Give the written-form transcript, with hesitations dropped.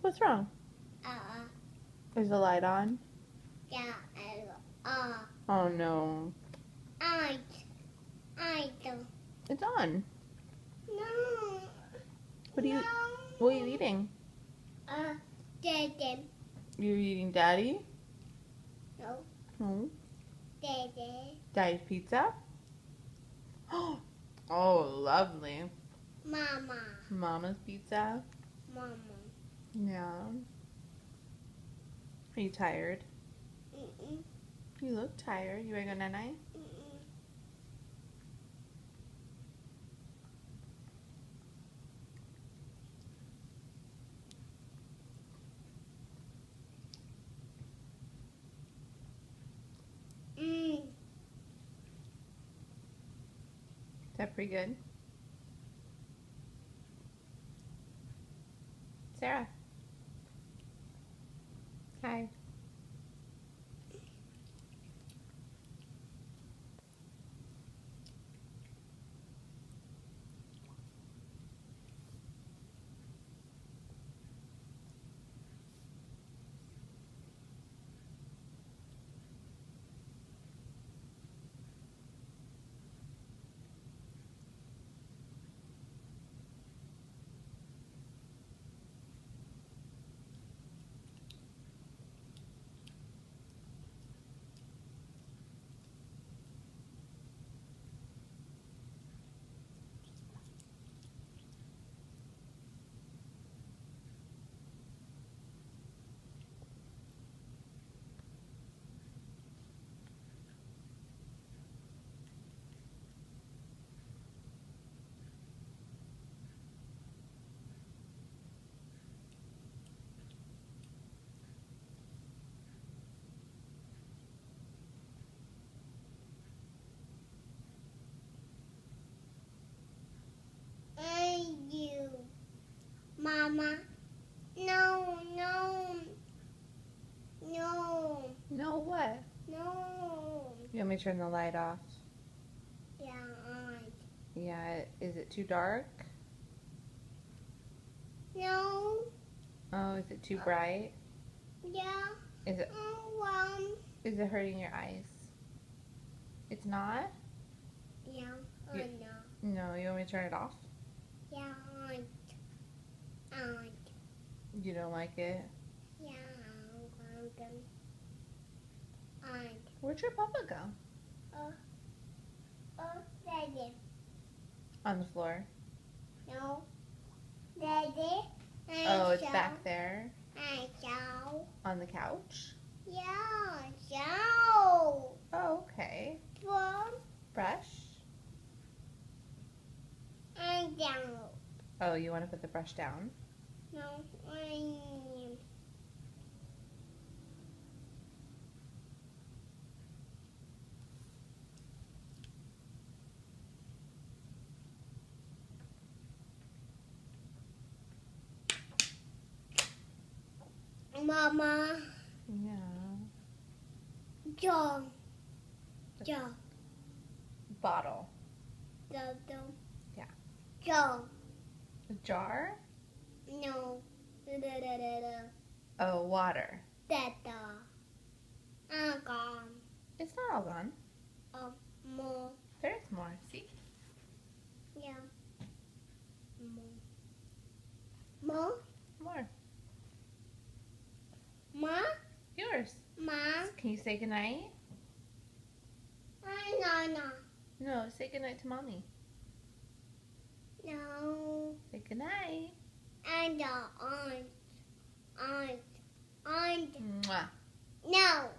What's wrong? Is the light on? Yeah, Oh no. I don't. It's on. No. What are you No. what are you eating? Daddy. You're eating Daddy? No. No. Daddy. Daddy's pizza? Oh, lovely. Mama. Mama's pizza? Mama. Yeah. Are you tired? Mm-mm. You look tired. You ready to go night-night? Mm-mm. Mm. Is that pretty good? Sarah. Hi. You. Mama. No, no. No. No, what? No. You want me to turn the light off? Yeah, Yeah, is it too dark? No. Oh, is it too bright? Yeah. Is it is it hurting your eyes? It's not? Yeah, You- know. No, you want me to turn it off? Yeah, You don't like it? yeah, Where'd your papa go? Daddy. On the floor. No. Daddy. Oh, it's back there I saw. on the couch? Yeah, so. Oh, okay. From Brush? and down. Oh, you want to put the brush down? No, Mama. Yeah. John. John. Bottle. Yeah. Yeah. John. A jar? No. Oh, water. Dada. I'm gone. It's not all gone. More. There's more. See? Yeah. More. More. Ma. Yours. Ma. Can you say goodnight? No. No, say goodnight to mommy. No. Say goodnight. And aunt. Mwah. No.